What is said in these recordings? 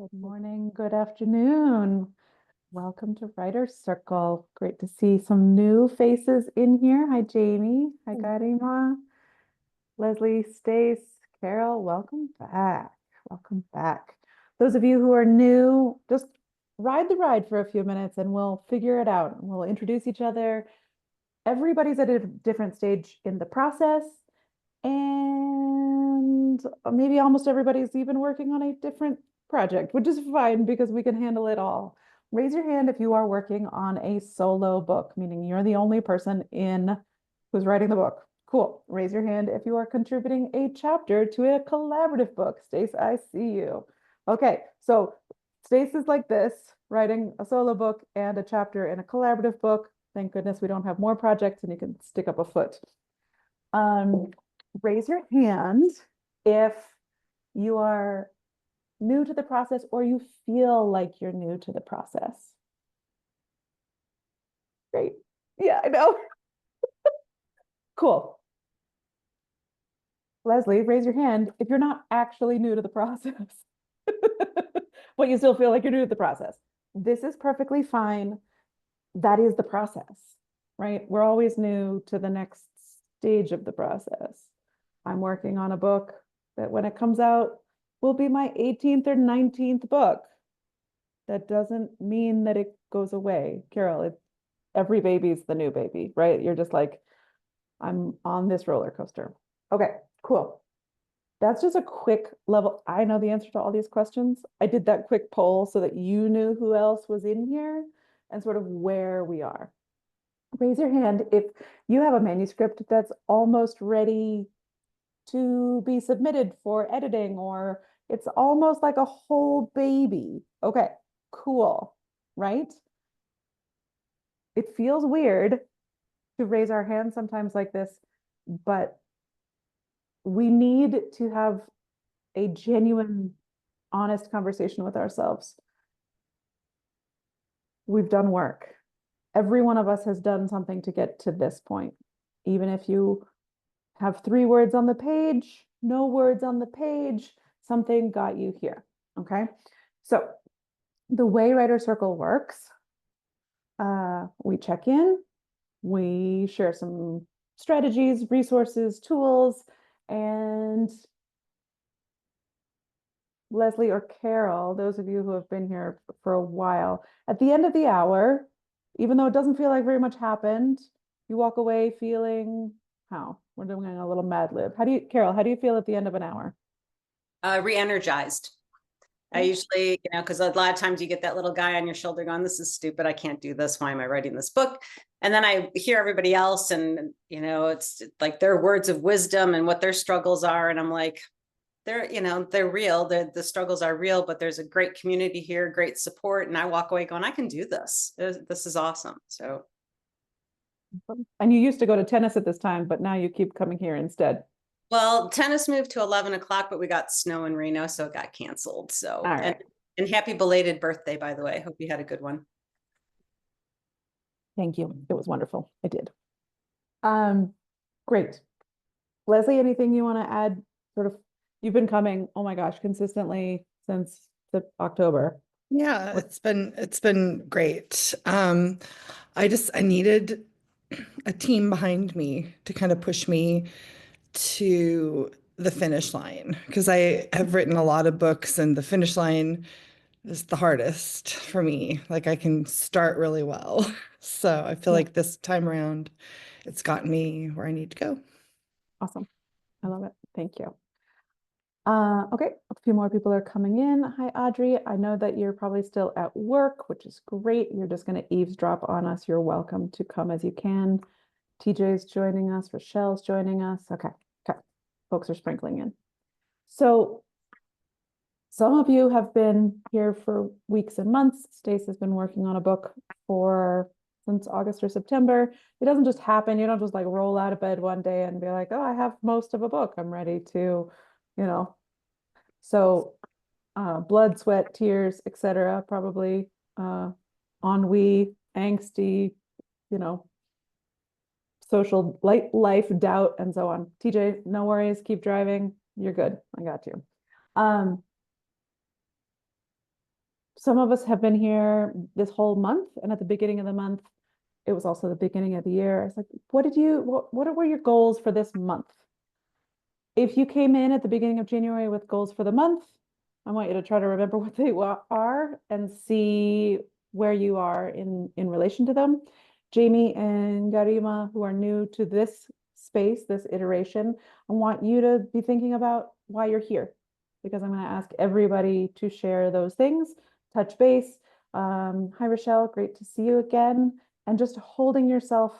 Good morning, good afternoon. Welcome to Writer's Circle. Great to see some new faces in here. Hi, Jamie. Hi, Garima. Leslie, Stace, Carol, welcome back. Welcome back. Those of you who are new, just ride the ride for a few minutes and we'll figure it out. We'll introduce each other. Everybody's at a different stage in the process, and maybe almost everybody's even working on a different project, which is fine because we can handle it all. Raise your hand if you are working on a solo book, meaning you're the only person in who's writing the book. Cool. Raise your hand if you are contributing a chapter to a collaborative book. Stace, I see you. Okay, so Stace is like this, writing a solo book and a chapter in a collaborative book. Thank goodness we don't have more projects and you can stick up a foot. Raise your hand if you are new to the process or you feel like you're new to the process. Great. Yeah, I know. Cool. Leslie, raise your hand if you're not actually new to the process, but you still feel like you're new to the process. This is perfectly fine. That is the process, right? We're always new to the next stage of the process. I'm working on a book that when it comes out will be my 18th or 19th book. That doesn't mean that it goes away. Carol, every baby's the new baby, right? You're just like, I'm on this roller coaster. Okay, cool. That's just a quick level. I know the answer to all these questions. I did that quick poll so that you knew who else was in here and sort of where we are. Raise your hand if you have a manuscript that's almost ready to be submitted for editing, or it's almost like a whole baby. Okay, cool, right? It feels weird to raise our hands sometimes like this, but we need to have a genuine, honest conversation with ourselves. We've done work. Every one of us has done something to get to this point. Even if you have 3 words on the page, no words on the page, something got you here, okay? So the way Writer Circle works, we check in, we share some strategies, resources, tools, and Leslie or Carol, those of you who have been here for a while, at the end of the hour, even though it doesn't feel like very much happened, you walk away feeling how? We're doing a little Mad Lib. Carol, how do you feel at the end of an hour? Re-energized. I usually, because a lot of times you get that little guy on your shoulder going, this is stupid. I can't do this. Why am I writing this book? And then I hear everybody else and, it's like their words of wisdom and what their struggles are. And I'm like, they're real. The struggles are real, but there's a great community here, great support. And I walk away going, I can do this. This is awesome. So. And you used to go to tennis at this time, but now you keep coming here instead. Well, tennis moved to 11 o'clock, but we got snow in Reno, so it got canceled. So, and happy belated birthday, by the way. Hope you had a good one. Thank you. It was wonderful. I did. Great. Leslie, anything you want to add? Sort of, you've been coming, oh my gosh, consistently since October. Yeah, it's been great. I needed a team behind me to kind of push me to the finish line, because I have written a lot of books and the finish line is the hardest for me. Like, I can start really well. So I feel like this time around, it's gotten me where I need to go. Awesome. I love it. Thank you. Okay, a few more people are coming in. Hi, Audrey. I know that you're probably still at work, which is great. You're just going to eavesdrop on us. You're welcome to come as you can. TJ's joining us. Rochelle's joining us. Okay. Folks are sprinkling in. So some of you have been here for weeks and months. Stace has been working on a book since August or September. It doesn't just happen. You don't just like roll out of bed one day and be like, oh, I have most of a book. I'm ready to, So blood, sweat, tears, etc. Probably ennui, angsty, social life, doubt, and so on. TJ, no worries. Keep driving. You're good. I got you. some of us have been here this whole month, and at the beginning of the month, it was also the beginning of the year. It's like, what were your goals for this month? If you came in at the beginning of January with goals for the month, I want you to try to remember what they are and see where you are in relation to them. Jamie and Garima, who are new to this space, this iteration, I want you to be thinking about why you're here, because I'm going to ask everybody to share those things, touch base. Hi, Rochelle, great to see you again. And just holding yourself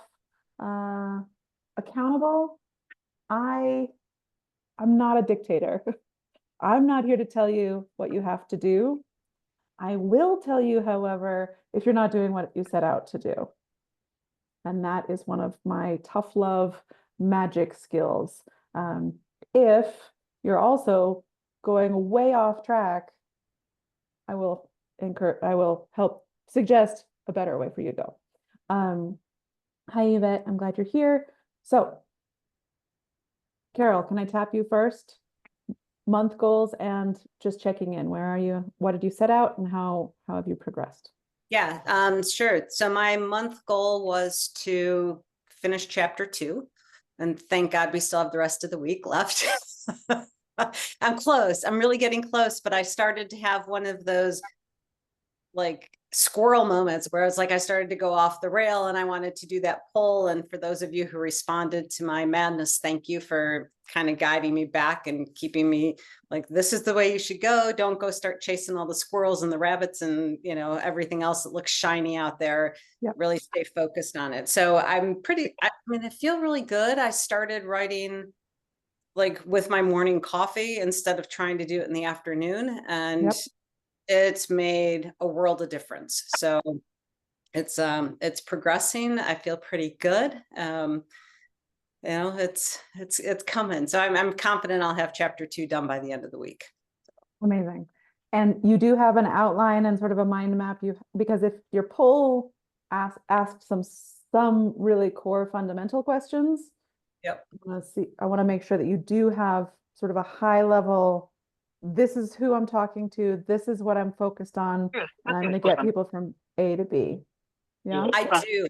accountable. I'm not a dictator. I'm not here to tell you what you have to do. I will tell you, however, if you're not doing what you set out to do. And that is one of my tough love magic skills. If you're also going way off track, I will help suggest a better way for you to go. Hi, Yvette, I'm glad you're here. So, Carol, can I tap you first? Month goals and just checking in. Where are you? What did you set out and how have you progressed? Yeah, sure. So my month goal was to finish chapter 2, and thank God we still have the rest of the week left. I'm close. I'm really getting close, but I started to have one of those like squirrel moments where it's like I started to go off the rail and I wanted to do that poll. And for those of you who responded to my madness, thank you for kind of guiding me back and keeping me like, this is the way you should go. Don't go start chasing all the squirrels and the rabbits and everything else that looks shiny out there. Yep. Really stay focused on it. So I feel really good. I started writing like with my morning coffee instead of trying to do it in the afternoon. And Yep. it's made a world of difference. So it's progressing. I feel pretty good. It's coming. So I'm confident I'll have chapter 2 done by the end of the week. Amazing. And you do have an outline and sort of a mind map, because if your poll asked some really core fundamental questions. Yep. I want to make sure that you do have sort of a high level, this is who I'm talking to, this is what I'm focused on, and I'm going to get people from A to B. Yeah, I do.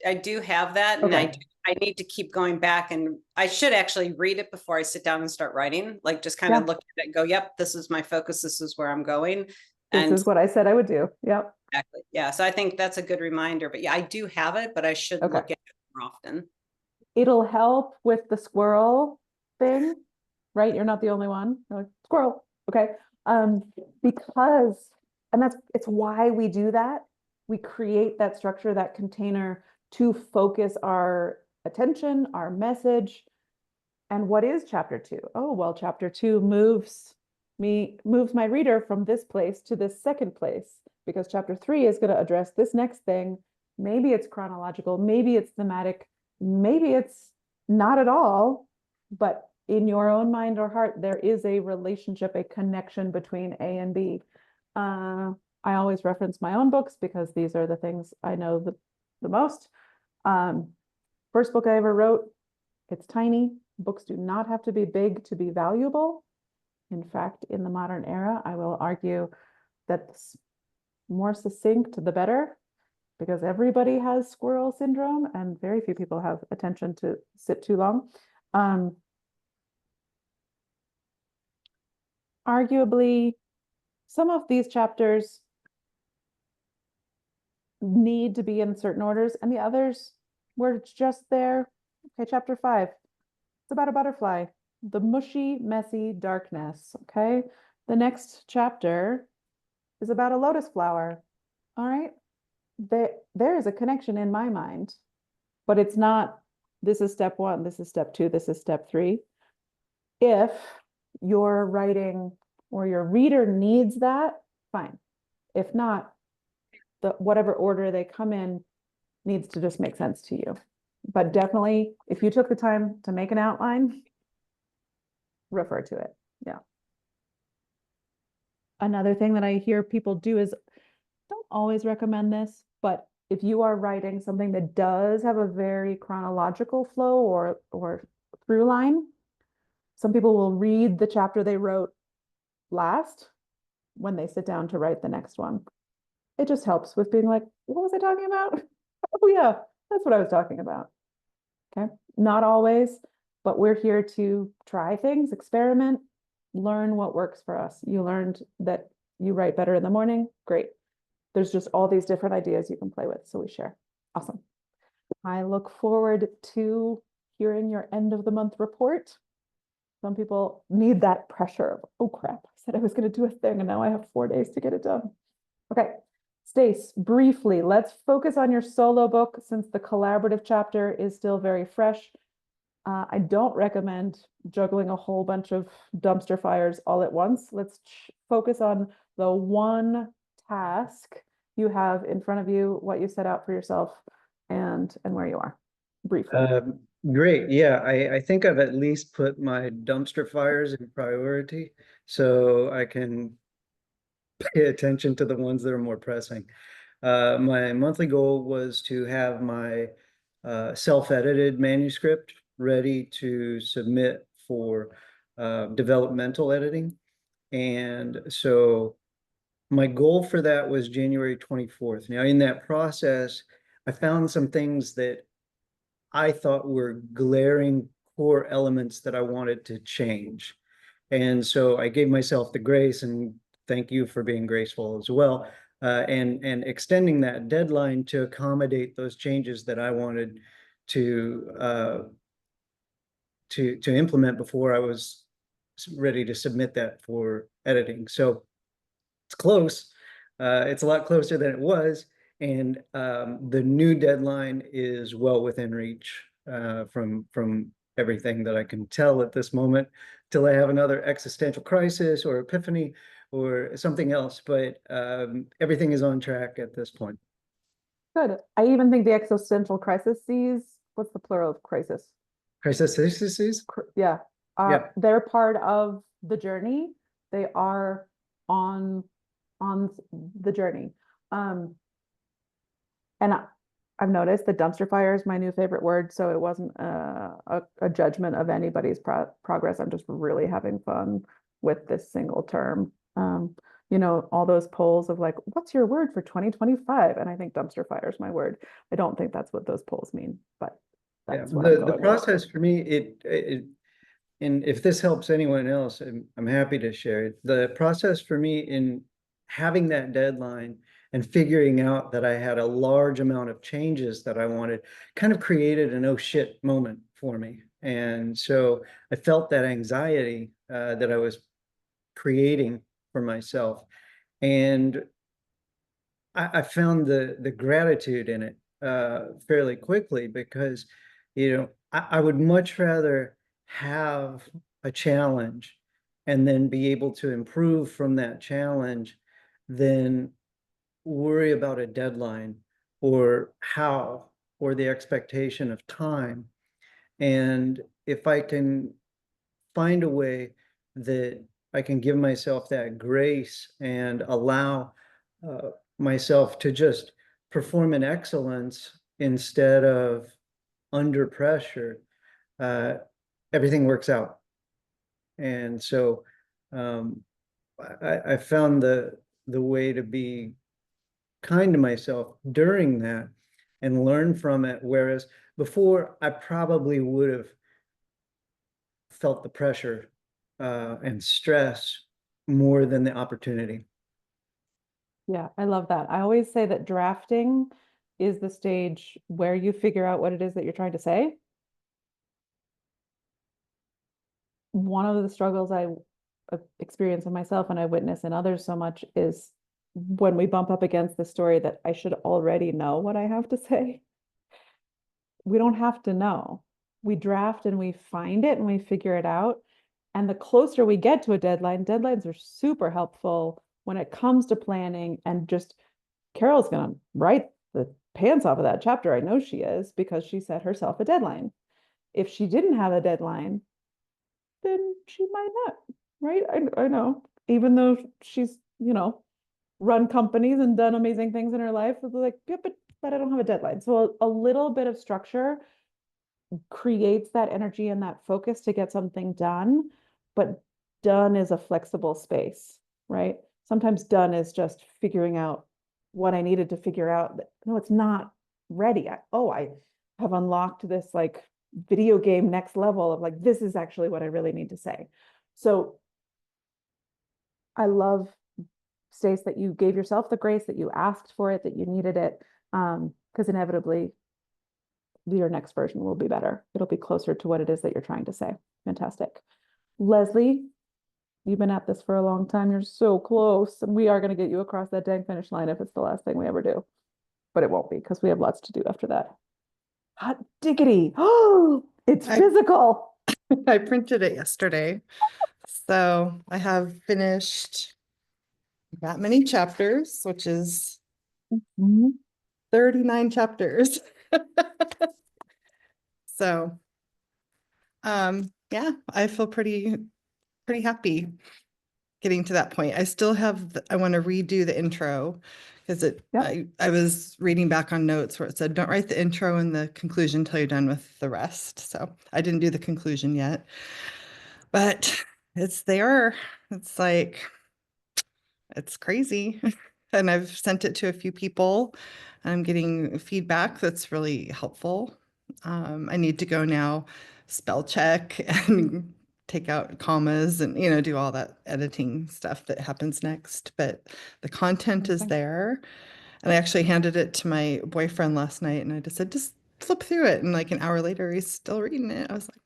I do have that, and okay. I need to keep going back, and I should actually read it before I sit down and start writing, like just kind of look at it and go, yep, this is my focus, this is where I'm going. This is what I said I would do. Yep. Exactly. Yeah. So I think that's a good reminder, but yeah, I do have it, but I should look at it more often. It'll help with the squirrel thing, right? You're not the only one. You're like, squirrel. Okay. Because, and it's why we do that. We create that structure, that container to focus our attention, our message. And what is chapter 2? Oh, well, chapter 2 moves my reader from this place to this second place, because chapter 3 is going to address this next thing. Maybe it's chronological, maybe it's thematic, maybe it's not at all, but in your own mind or heart, there is a relationship, a connection between A and B. I always reference my own books because these are the things I know the most. First book I ever wrote, it's tiny. Books do not have to be big to be valuable. In fact, in the modern era, I will argue that the more succinct, the better, because everybody has squirrel syndrome and very few people have attention to sit too long. Arguably, some of these chapters need to be in certain orders, and the others were just there. Okay, chapter 5. It's about a butterfly, the mushy, messy darkness. Okay, the next chapter is about a lotus flower. All right, there is a connection in my mind, but it's not, this is step 1, this is step 2, this is step 3. If you're writing or your reader needs that, fine. If not, whatever order they come in needs to just make sense to you. But definitely, if you took the time to make an outline, refer to it. Yeah. Another thing that I hear people do is, don't always recommend this, but if you are writing something that does have a very chronological flow or through line, some people will read the chapter they wrote last when they sit down to write the next one. It just helps with being like, what was I talking about? Oh yeah, that's what I was talking about. Okay, not always, but we're here to try things, experiment, learn what works for us. You learned that you write better in the morning. Great. There's just all these different ideas you can play with. So we share. Awesome. I look forward to hearing your end of the month report. Some people need that pressure of, oh crap, I said I was going to do a thing and now I have 4 days to get it done. Okay, Stace, briefly, let's focus on your solo book since the collaborative chapter is still very fresh. I don't recommend juggling a whole bunch of dumpster fires all at once. Let's focus on the one task you have in front of you, what you set out for yourself, and where you are, briefly. Great. Yeah, I think I've at least put my dumpster fires in priority so I can pay attention to the ones that are more pressing. My monthly goal was to have my self-edited manuscript ready to submit for developmental editing. And so my goal for that was January 24th. Now, in that process, I found some things that I thought were glaring core elements that I wanted to change. And so I gave myself the grace, and thank you for being graceful as well, and extending that deadline to accommodate those changes that I wanted to implement before I was ready to submit that for editing. So it's close. It's a lot closer than it was. And the new deadline is well within reach from everything that I can tell at this moment, till I have another existential crisis or epiphany or something else. But everything is on track at this point. Good. I even think the existential crises, what's the plural of crisis? Crises? Yeah. Yeah. They're part of the journey. They are on the journey. And I've noticed that dumpster fire is my new favorite word, so it wasn't a judgment of anybody's progress. I'm just really having fun with this single term. You know, all those polls of like, what's your word for 2025? And I think dumpster fire is my word. I don't think that's what those polls mean, but that's what I'm The going with. process for me, and if this helps anyone else, I'm happy to share it. The process for me in having that deadline and figuring out that I had a large amount of changes that I wanted kind of created an oh shit moment for me. And so I felt that anxiety that I was creating for myself. And I found the gratitude in it fairly quickly, because, you know, I would much rather have a challenge and then be able to improve from that challenge than worry about a deadline or how or the expectation of time. And if I can find a way that I can give myself that grace and allow myself to just perform in excellence instead of under pressure, everything works out. And so I found the way to be kind to myself during that and learn from it. Whereas before, I probably would have felt the pressure and stress more than the opportunity. Yeah, I love that. I always say that drafting is the stage where you figure out what it is that you're trying to say. One of the struggles I experience in myself and I witness in others so much is when we bump up against the story that I should already know what I have to say. We don't have to know. We draft and we find it and we figure it out. And the closer we get to a deadline, deadlines are super helpful when it comes to planning. And just Carol's going to write the pants off of that chapter. I know she is, because she set herself a deadline. If she didn't have a deadline, then she might not, right? I know, even though she's, you know, run companies and done amazing things in her life, it's like, yeah, but I don't have a deadline. So a little bit of structure creates that energy and that focus to get something done, but done is a flexible space, right? sometimes done is just figuring out what I needed to figure out. No, it's not ready. I have unlocked this like video game next level of like, this is actually what I really need to say. So I love, Stace, that you gave yourself the grace, that you asked for it, that you needed it, because inevitably your next version will be better. It'll be closer to what it is that you're trying to say. Fantastic. Leslie, you've been at this for a long time. You're so close, and we are going to get you across that dang finish line if it's the last thing we ever do. But it won't be, because we have lots to do after that. Hot diggity. Oh, it's physical. I printed it yesterday. So I have finished that many chapters, which is 39 chapters. So, yeah, I feel pretty happy getting to that point. I still have, I want to redo the intro because I was reading back on notes where it said, don't write the intro and the conclusion till you're done with the rest. So I didn't do the conclusion yet, but it's there. It's like, it's crazy. And I've sent it to a few people. I'm getting feedback that's really helpful. I need to go now spell check and take out commas and, do all that editing stuff that happens next. But the content is there. And I actually handed it to my boyfriend last night and I just said, just flip through it. And like an hour later, he's still reading it. I was like,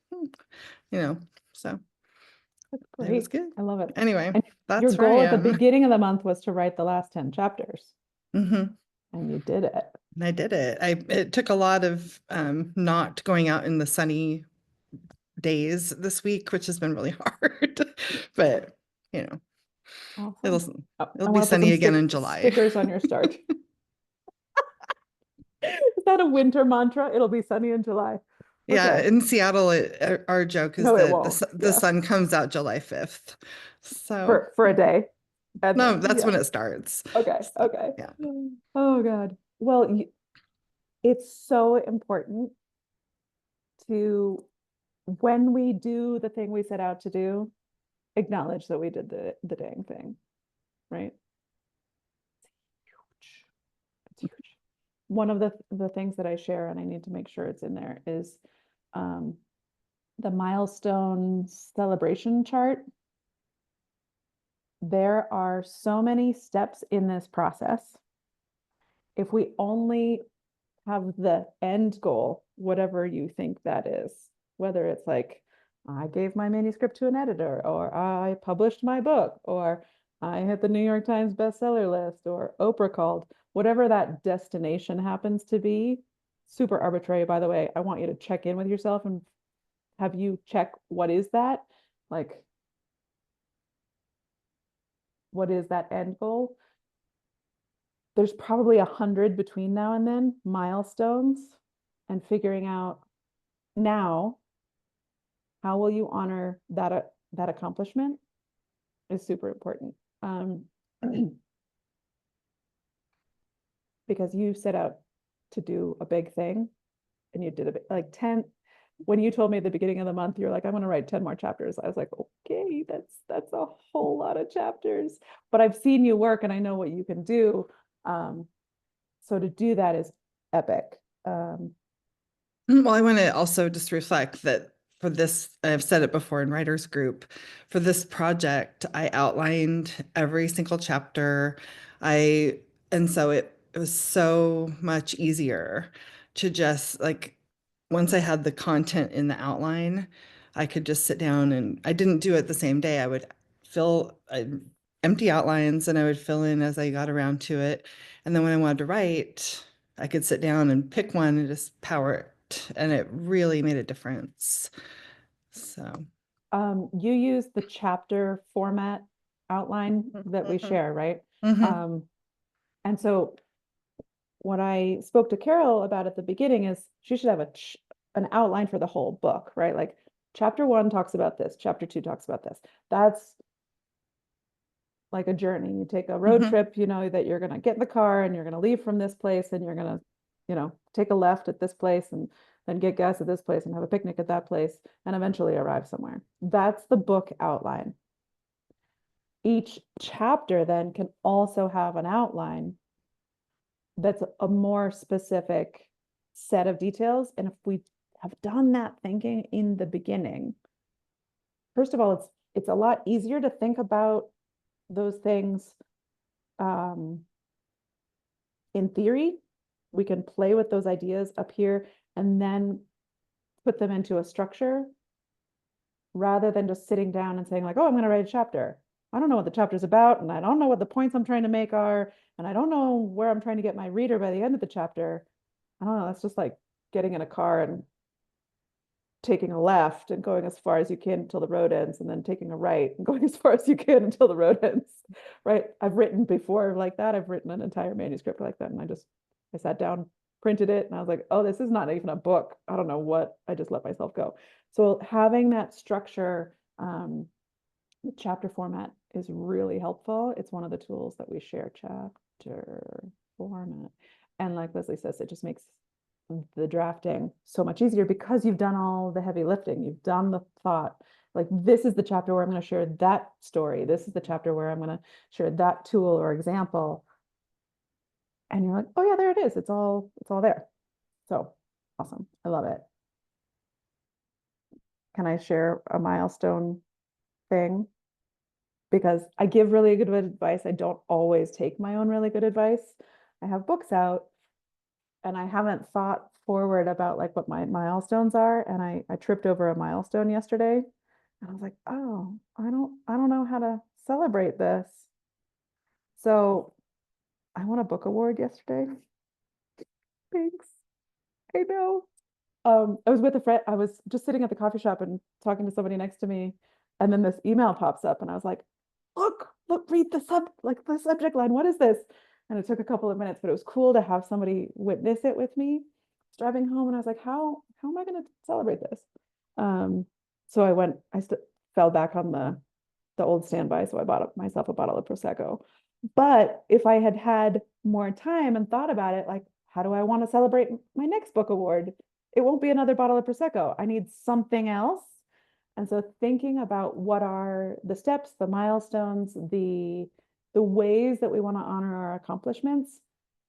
so That's it was great. good. I love it. Anyway, And that's your where goal I at the am. beginning of the month was to write the last 10 chapters. Mm-hmm. And you did it. And I did it. It took a lot of not going out in the sunny days this week, which has been really hard. But Awesome. it'll be sunny again in July. Stickers on your start. Is that a winter mantra? It'll be sunny in July. Yeah, Okay. in Seattle, our joke is No, it that won't. the Yeah. sun comes out July 5th. So For a day. And no, then, that's yeah. when it starts. Okay. So, Okay. yeah. Oh God. Well, it's so important to, when we do the thing we set out to do, acknowledge that we did the dang thing, right? It's huge. One of the things that I share, and I need to make sure it's in there, is the milestone celebration chart. There are so many steps in this process. If we only have the end goal, whatever you think that is, whether it's like, I gave my manuscript to an editor, or I published my book, or I hit the New York Times bestseller list, or Oprah called, whatever that destination happens to be, super arbitrary, by the way. I want you to check in with yourself and have you check, what is that? Like, what is that end goal? There's probably 100 between now and then milestones, and figuring out now, how will you honor that accomplishment is super important. Because you set out to do a big thing and you did like 10. When you told me at the beginning of the month, you're like, I want to write 10 more chapters. I was like, okay, that's a whole lot of chapters, but I've seen you work and I know what you can do. So to do that is epic. Well, I want to also just reflect that for this, I've said it before in writers group, for this project, I outlined every single chapter. And so it was so much easier to just like, once I had the content in the outline, I could just sit down, and I didn't do it the same day. I would fill empty outlines and I would fill in as I got around to it. And then when I wanted to write, I could sit down and pick one and just power it. And it really made a difference. So you use the chapter format outline that we share, right? mhm. And so what I spoke to Carol about at the beginning is she should have an outline for the whole book, right? Like chapter 1 talks about this, chapter 2 talks about this. That's like a journey. You take a road trip, you know, that you're going to get in the car and you're going to leave from this place and you're going to, you know, take a left at this place and then get gas at this place and have a picnic at that place and eventually arrive somewhere. That's the book outline. each chapter then can also have an outline that's a more specific set of details. And if we have done that thinking in the beginning, first of all, it's a lot easier to think about those things in theory. We can play with those ideas up here and then put them into a structure rather than just sitting down and saying like, oh, I'm going to write a chapter. I don't know what the chapter's about, and I don't know what the points I'm trying to make are, and I don't know where I'm trying to get my reader by the end of the chapter. I don't know. That's just like getting in a car and taking a left and going as far as you can until the road ends, and then taking a right and going as far as you can until the road ends. Right? I've written before like that. I've written an entire manuscript like that, and I sat down, printed it, and I was like, oh, this is not even a book. I don't know what. I just let myself go. So having that structure, chapter format is really helpful. It's one of the tools that we share, chapter format. And like Leslie says, it just makes the drafting so much easier because you've done all the heavy lifting. You've done the thought. Like, this is the chapter where I'm going to share that story. This is the chapter where I'm going to share that tool or example. And you're like, oh yeah, there it is. It's all there. So awesome. I love it. Can I share a milestone thing? Because I give really good advice. I don't always take my own really good advice. I have books out and I haven't thought forward about like what my milestones are. And I tripped over a milestone yesterday and I was like, oh, I don't know how to celebrate this. So I won a book award yesterday. Thanks. I know. I was with a friend. I was just sitting at the coffee shop and talking to somebody next to me. And then this email pops up and I was like, look, read the subject line. What is this? And it took a couple of minutes, but it was cool to have somebody witness it with me. I was driving home and I was like, how am I going to celebrate this? So I fell back on the old standby. So I bought myself a bottle of Prosecco. But if I had had more time and thought about it, like, how do I want to celebrate my next book award? It won't be another bottle of Prosecco. I need something else. And so thinking about what are the steps, the milestones, the ways that we want to honor our accomplishments,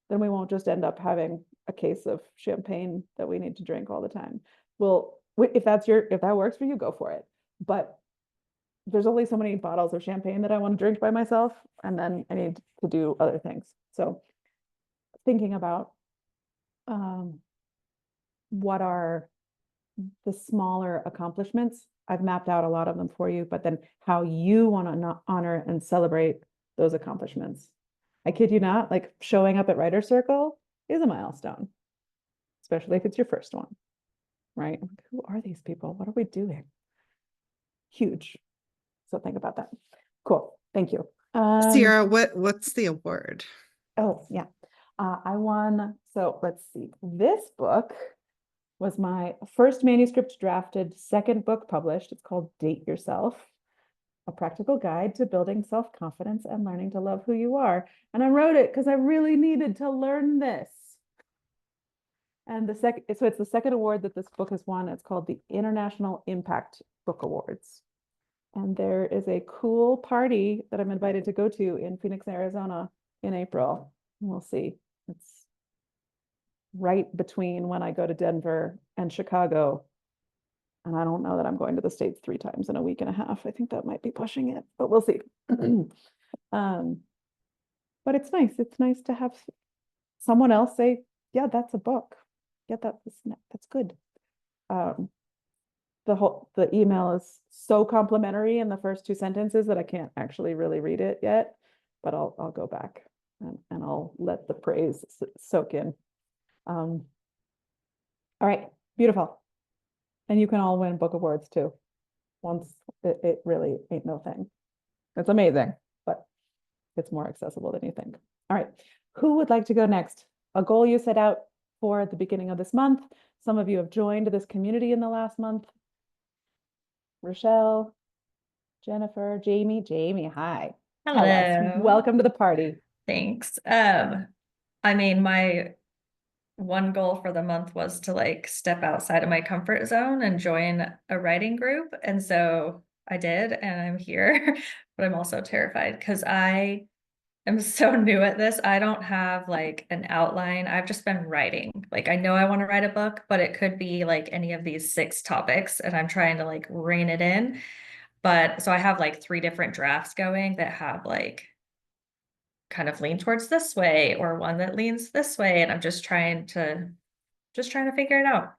then we won't just end up having a case of champagne that we need to drink all the time. Well, if that works for you, go for it. But there's only so many bottles of champagne that I want to drink by myself, and then I need to do other things. So thinking about what are the smaller accomplishments. I've mapped out a lot of them for you, but then how you want to honor and celebrate those accomplishments. I kid you not, like showing up at Writer Circle is a milestone, especially if it's your first one, right? Who are these people? What are we doing? Huge. So think about that. Cool. Thank you. Sierra, what's the award? Oh, yeah. I won. So let's see. This book was my first manuscript drafted, second book published. It's called Date Yourself, a practical guide to building self-confidence and learning to love who you are. And I wrote it because I really needed to learn this. And it's the second award that this book has won. It's called the International Impact Book Awards. And there is a cool party that I'm invited to go to in Phoenix, Arizona in April. We'll see. It's right between when I go to Denver and Chicago. And I don't know that I'm going to the States 3 times in a week and a half. I think that might be pushing it, but we'll see. But it's nice. It's nice to have someone else say, yeah, that's a book. Yeah, that's good. The email is so complimentary in the first 2 sentences that I can't actually really read it yet, but I'll go back and I'll let the praise soak in. All right, beautiful. And you can all win book awards too. Once it really ain't no thing. It's amazing, but it's more accessible than you think. All right, who would like to go next? A goal you set out for at the beginning of this month. Some of you have joined this community in the last month. Rochelle, Jennifer, Jamie, hi. Hello. Welcome to the party. Thanks. I mean, my one goal for the month was to like step outside of my comfort zone and join a writing group. And so I did, and I'm here, but I'm also terrified because I am so new at this. I don't have like an outline. I've just been writing. Like I know I want to write a book, but it could be like any of these 6 topics, and I'm trying to like rein it in. But so I have like 3 different drafts going that have like kind of lean towards this way or one that leans this way, and I'm just trying to figure it out.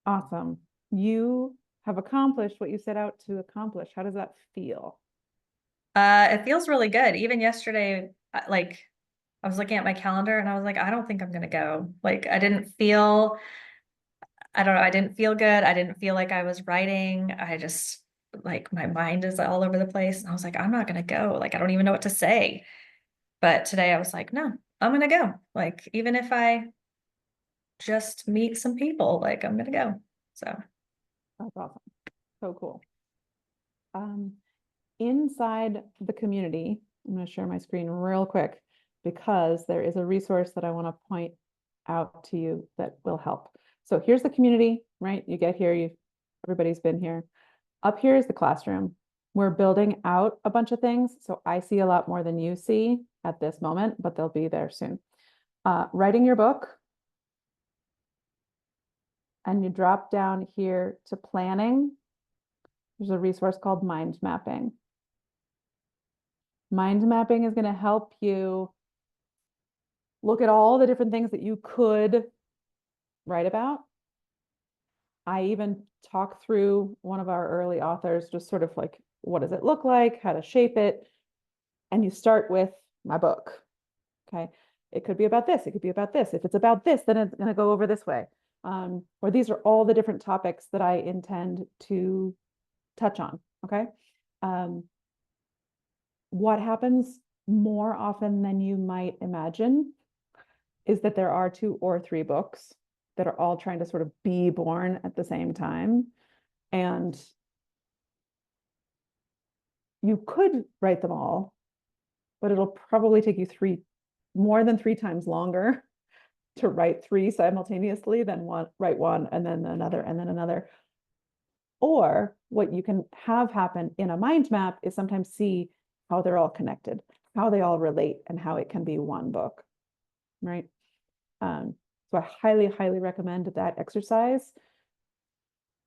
Awesome. You have accomplished what you set out to accomplish. How does that feel? It feels really good. Even yesterday, like I was looking at my calendar and I was like, I don't think I'm gonna go. Like I don't know, I didn't feel good. I didn't feel like I was writing. I just like my mind is all over the place. And I was like, I'm not gonna go. Like I don't even know what to say. But today I was like, no, I'm gonna go. Like even if I just meet some people, like I'm gonna go. So That's awesome. So cool. Inside the community, I'm going to share my screen real quick because there is a resource that I want to point out to you that will help. So here's the community, right? You get here, everybody's been here. Up here is the classroom. We're building out a bunch of things. So I see a lot more than you see at this moment, but they'll be there soon. Writing your book. And you drop down here to planning. There's a resource called mind mapping. Mind mapping is going to help you look at all the different things that you could write about. I even talk through one of our early authors, just sort of like, what does it look like? How to shape it? And you start with my book. Okay. It could be about this. It could be about this. If it's about this, then it's going to go over this way. Or these are all the different topics that I intend to touch on. Okay. What happens more often than you might imagine is that there are 2 or 3 books that are all trying to sort of be born at the same time. And you could write them all, but it'll probably take you more than 3 times longer to write 3 simultaneously than write one and then another and then another. Or what you can have happen in a mind map is sometimes see how they're all connected, how they all relate, and how it can be one book, right? So I highly, highly recommend that exercise.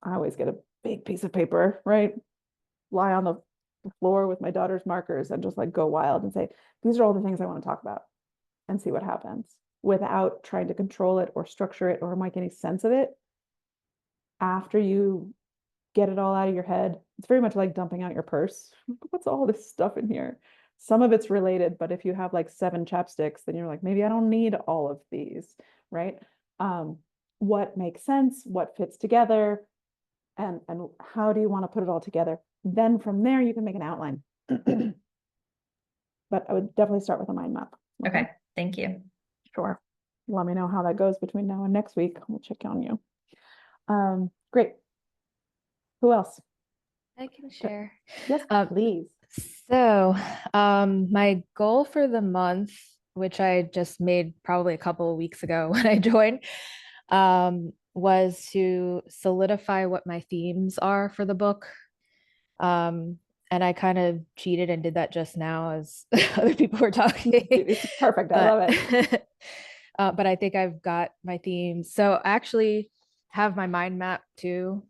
I always get a big piece of paper, right? Lie on the floor with my daughter's markers and just like go wild and say, these are all the things I want to talk about, and see what happens without trying to control it or structure it or make any sense of it. After you get it all out of your head, it's very much like dumping out your purse. What's all this stuff in here? Some of it's related, but if you have like 7 chapsticks, then you're like, maybe I don't need all of these, right? What makes sense, what fits together, and how do you want to put it all together? Then from there, you can make an outline. But I would definitely start with a mind map. okay, thank you. Sure. Let me know how that goes between now and next week. We'll check on you. Great. Who else? I can share. Yes, please. So, my goal for the month, which I just made probably a couple of weeks ago when I joined, was to solidify what my themes are for the book. And I kind of cheated and did that just now as other people were talking. It's perfect. I love it. But I think I've got my themes. So I actually have my mind map too.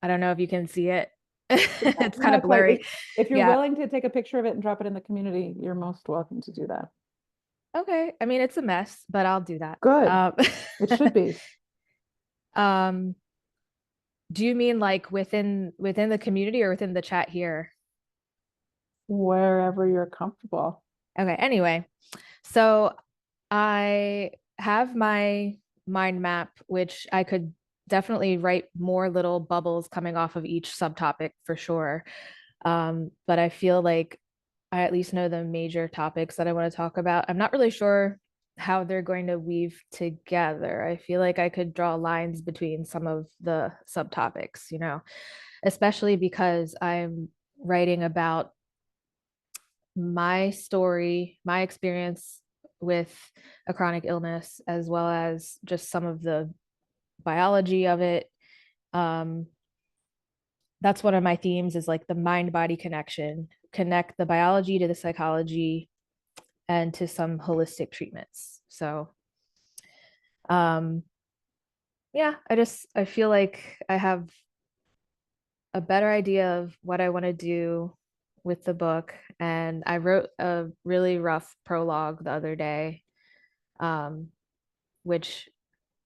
I don't know if you can see it. It's kind of blurry. If you're Yeah. willing to take a picture of it and drop it in the community, you're most welcome to do that. Okay. I mean, it's a mess, but I'll do that. Good. It should be. Do you mean like within the community or within the chat here? Wherever you're comfortable. Okay. Anyway, so I have my mind map, which I could definitely write more little bubbles coming off of each subtopic for sure. But I feel like I at least know the major topics that I want to talk about. I'm not really sure how they're going to weave together. I feel like I could draw lines between some of the subtopics, especially because I'm writing about my story, my experience with a chronic illness, as well as just some of the biology of it. that's one of my themes, is like the mind body connection, connect the biology to the psychology and to some holistic treatments. So yeah, I feel like I have a better idea of what I want to do with the book. And I wrote a really rough prologue the other day, which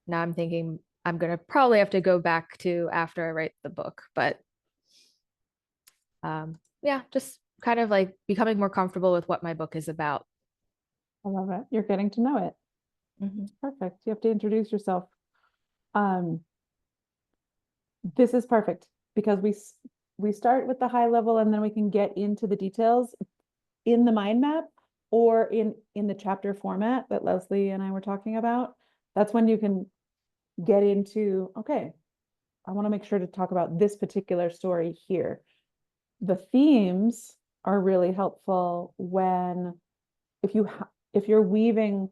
now I'm thinking I'm gonna probably have to go back to after I write the book. But yeah, just kind of like becoming more comfortable with what my book is about. I love it. You're getting to know it. Perfect. You have to introduce yourself. This is perfect because we start with the high level and then we can get into the details in the mind map or in the chapter format that Leslie and I were talking about. That's when you can get into, okay, I want to make sure to talk about this particular story here. The themes are really helpful when if you're weaving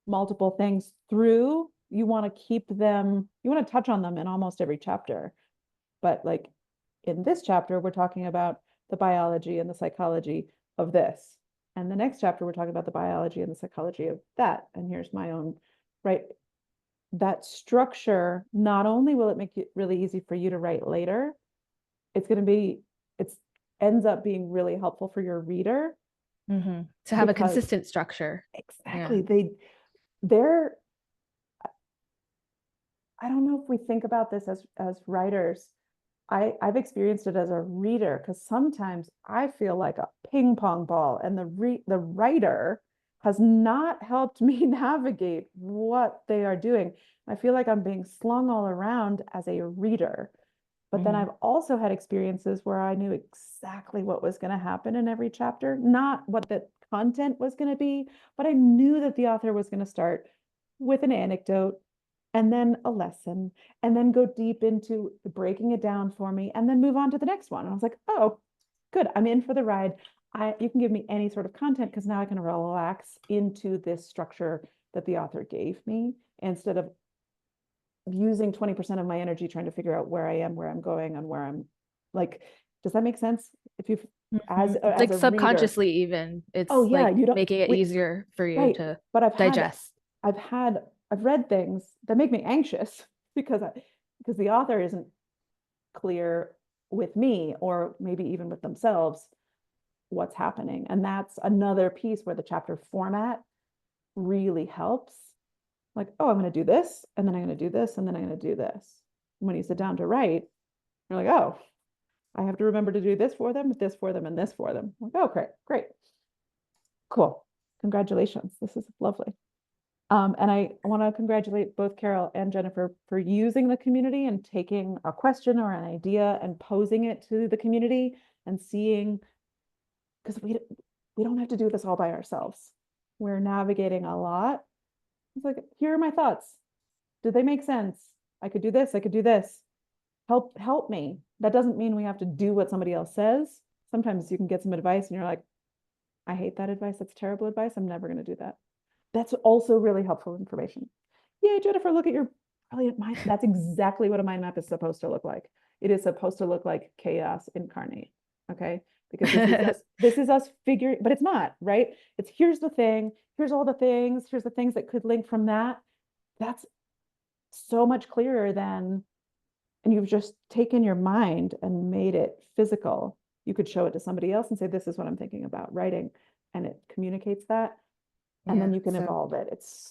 multiple things through, you want to keep them, you want to touch on them in almost every chapter. But like in this chapter, we're talking about the biology and the psychology of this. And the next chapter, we're talking about the biology and the psychology of that. And here's my own, right? That structure, not only will it make it really easy for you to write later, it's ends up being really helpful for your reader. To have a consistent structure. Exactly. I don't know if we think about this as writers. I've experienced it as a reader because sometimes I feel like a ping pong ball, and the writer has not helped me navigate what they are doing. I feel like I'm being slung all around as a reader. But then I've also had experiences where I knew exactly what was going to happen in every chapter, not what the content was going to be, but I knew that the author was going to start with an anecdote and then a lesson, and then go deep into breaking it down for me, and then move on to the next one. And I was like, oh, good, I'm in for the ride. You can give me any sort of content because now I can relax into this structure that the author gave me instead of using 20% of my energy trying to figure out where I am, where I'm going, and where I'm like, does that make sense? If you've as like a subconsciously reader, even, it's oh yeah, like you don't making it easier for you right. to But digest. I've read things that make me anxious because the author isn't clear with me, or maybe even with themselves, what's happening. And that's another piece where the chapter format really helps. Like, oh, I'm going to do this, and then I'm going to do this, and then I'm going to do this. When you sit down to write, you're like, oh, I have to remember to do this for them, this for them, and this for them. Like, oh, great. Cool. Congratulations. This is lovely. And I want to congratulate both Carol and Jennifer for using the community and taking a question or an idea and posing it to the community and seeing, because we don't have to do this all by ourselves. We're navigating a lot. It's like, here are my thoughts. Do they make sense? I could do this. I could do this. Help me. That doesn't mean we have to do what somebody else says. Sometimes you can get some advice and you're like, I hate that advice. That's terrible advice. I'm never going to do that. That's also really helpful information. Yay, Jennifer, look at your brilliant mind. That's exactly what a mind map is supposed to look like. It is supposed to look like chaos incarnate. Okay. Because this is us figuring, but it's not, right? It's here's the thing, here's all the things, here's the things that could link from that. That's so much clearer than, and you've just taken your mind and made it physical. You could show it to somebody else and say, this is what I'm thinking about writing. And it communicates that. And then you can evolve it. It's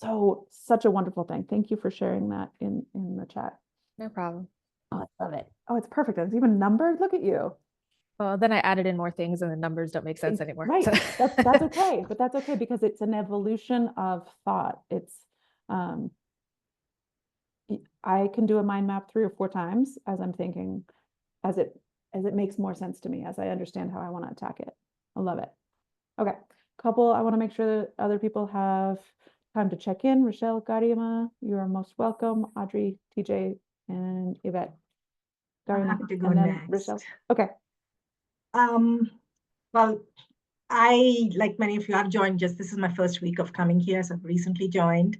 such a wonderful thing. Thank you for sharing that in the chat. No problem. Oh, I love it. Oh, it's perfect. It's even numbered. Look at you. Well, then I added in more things and the numbers don't make sense anymore. Right. So. That's okay. But that's okay because it's an evolution of thought. It's I can do a mind map 3 or 4 times as I'm thinking, as it makes more sense to me, as I understand how I want to attack it. I love it. Okay. I want to make sure that other people have time to check in. Rochelle, Garima, you are most welcome. Audrey, TJ, and Yvette. I'm happy to go and then next. Rochelle. Okay. Well, I, like many of you, I've joined this is my first week of coming here, so I've recently joined.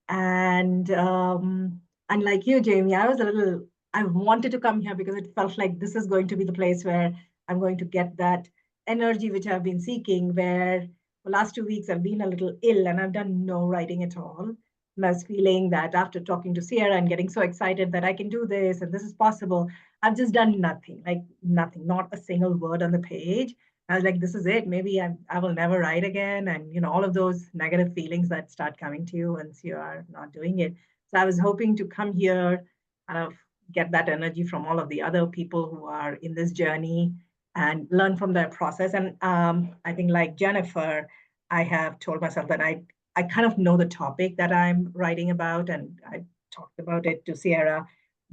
And unlike you, Jamie, I was a little I wanted to come here because it felt like this is going to be the place where I'm going to get that energy which I've been seeking, where the last 2 weeks I've been a little ill and I've done no writing at all. And I was feeling that after talking to Sierra and getting so excited that I can do this and this is possible, I've just done nothing, like nothing, not a single word on the page. I was like, this is it. Maybe I will never write again. And, all of those negative feelings that start coming to you once you are not doing it. So I was hoping to come here, kind of get that energy from all of the other people who are in this journey and learn from their process. And I think, like Jennifer, I have told myself that I kind of know the topic that I'm writing about, and I talked about it to Sierra,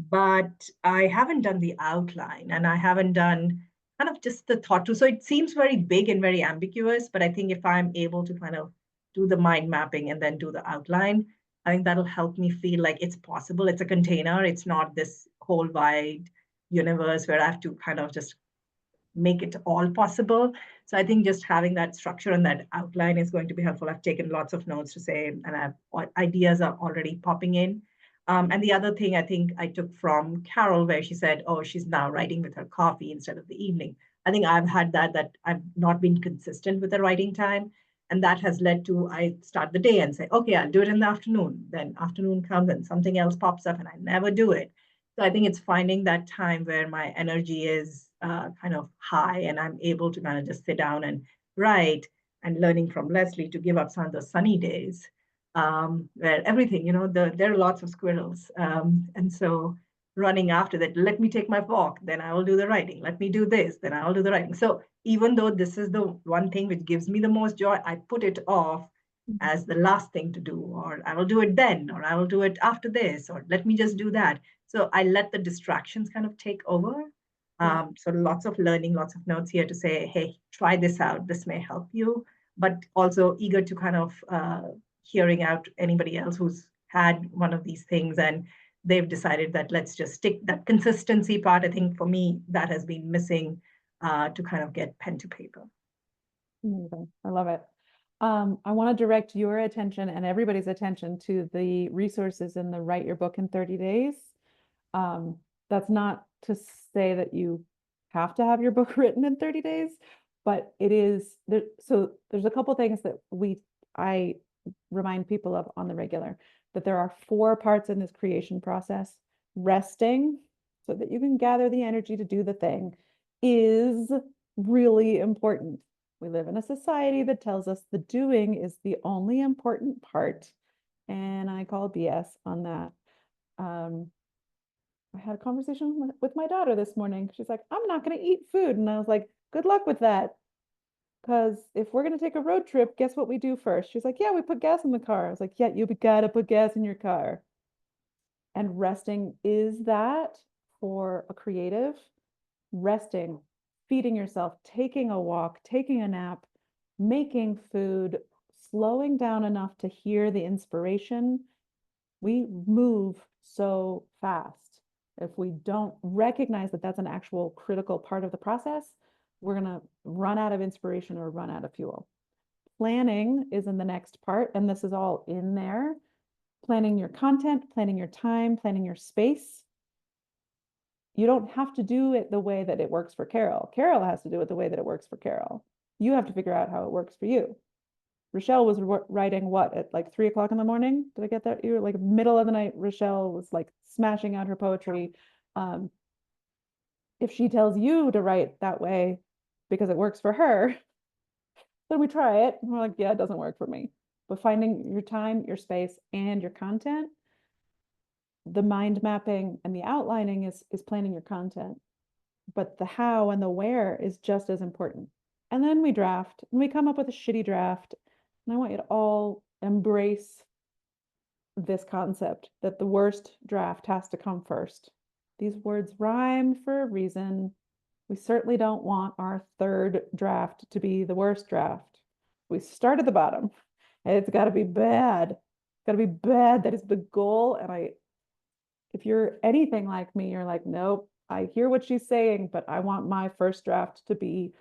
but I haven't done the outline and I haven't done kind of just the thought through. So it seems very big and very ambiguous, but I think if I'm able to kind of do the mind mapping and then do the outline, I think that'll help me feel like it's possible. It's a container. It's not this whole wide universe where I have to kind of just make it all possible. So I think just having that structure and that outline is going to be helpful. I've taken lots of notes to say, and ideas are already popping in. And the other thing I think I took from Carol, where she said, oh, she's now writing with her coffee instead of the evening. I think I've had that I've not been consistent with the writing time. And that has led to, I start the day and say, okay, I'll do it in the afternoon. Then afternoon comes and something else pops up and I never do it. So I think it's finding that time where my energy is kind of high and I'm able to kind of just sit down and write, and learning from Leslie to give up some of the sunny days where everything, there are lots of squirrels. And so running after that, let me take my walk, then I will do the writing. Let me do this, then I'll do the writing. So even though this is the one thing which gives me the most joy, I put it off as the last thing to do, or I will do it then, or I will do it after this, or let me just do that. So I let the distractions kind of take over. So lots of learning, lots of notes here to say, hey, try this out. This may help you, but also eager to kind of hearing out anybody else who's had one of these things and they've decided that let's just stick that consistency part. I think for me, that has been missing to kind of get pen to paper. Amazing. I love it. I want to direct your attention and everybody's attention to the resources in the Write Your Book in 30 Days. That's not to say that you have to have your book written in 30 days, but it is there. So there's a couple things that I remind people of on the regular, that there are 4 parts in this creation process. Resting so that you can gather the energy to do the thing is really important. We live in a society that tells us the doing is the only important part, and I call BS on that. I had a conversation with my daughter this morning. She's like, I'm not going to eat food. And I was like, good luck with that. Because if we're going to take a road trip, guess what we do first? She's like, yeah, we put gas in the car. I was like, yeah, you got to put gas in your car. And resting is that for a creative. Resting, feeding yourself, taking a walk, taking a nap, making food, slowing down enough to hear the inspiration. We move so fast. If we don't recognize that that's an actual critical part of the process, we're going to run out of inspiration or run out of fuel. Planning is in the next part, and this is all in there. Planning your content, planning your time, planning your space. You don't have to do it the way that it works for Carol. Carol has to do it the way that it works for Carol. You have to figure out how it works for you. Rochelle was writing what at like 3 o'clock in the morning? Did I get that? You were like middle of the night. Rochelle was like smashing out her poetry. If she tells you to write that way because it works for her, then we try it. And we're like, yeah, it doesn't work for me. But finding your time, your space, and your content, the mind mapping and the outlining is planning your content. But the how and the where is just as important. And then we draft, and we come up with a shitty draft. And I want you to all embrace this concept that the worst draft has to come first. These words rhyme for a reason. We certainly don't want our 3rd draft to be the worst draft. We start at the bottom. It's got to be bad. It's got to be bad. That is the goal. And if you're anything like me, you're like, nope, I hear what she's saying, but I want my first draft to be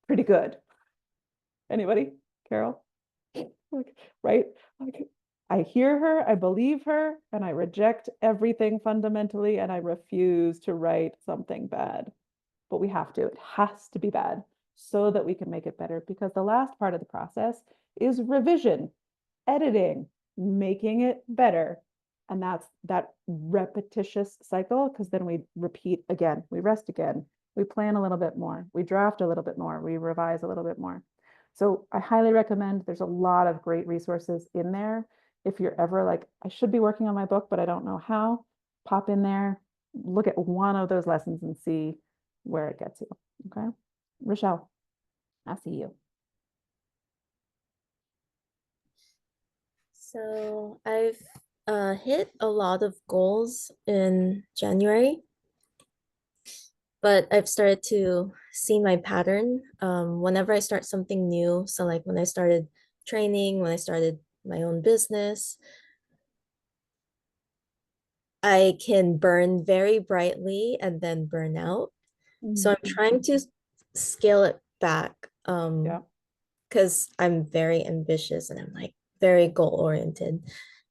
pretty good. Anybody? Carol? Like, right? Like, I hear her, I believe her, and I reject everything fundamentally, and I refuse to write something bad. But we have to, it has to be bad so that we can make it better, because the last part of the process is revision, editing, making it better. And that's that repetitious cycle, because then we repeat again, we rest again, we plan a little bit more, we draft a little bit more, we revise a little bit more. So I highly recommend, there's a lot of great resources in there. If you're ever like, I should be working on my book, but I don't know how, pop in there, look at one of those lessons and see where it gets you. Okay. Rochelle, I see you. So I've hit a lot of goals in January, but I've started to see my pattern whenever I start something new. So like when I started training, when I started my own business, I can burn very brightly and then burn out. So I'm trying to scale it back Yeah. because I'm very ambitious and I'm like very goal oriented.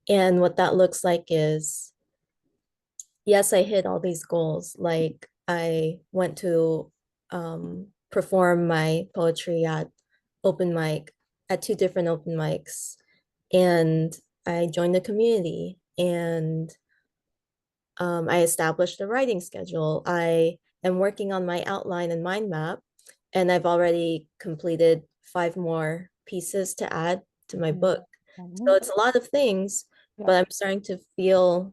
And what that looks like is, yes, I hit all these goals. Like I went to perform my poetry at open mic, at 2 different open mics, and I joined the community, and I established a writing schedule. I am working on my outline and mind map, and I've already completed 5 more pieces to add to my book. So it's a lot of things, Yeah. but I'm starting to feel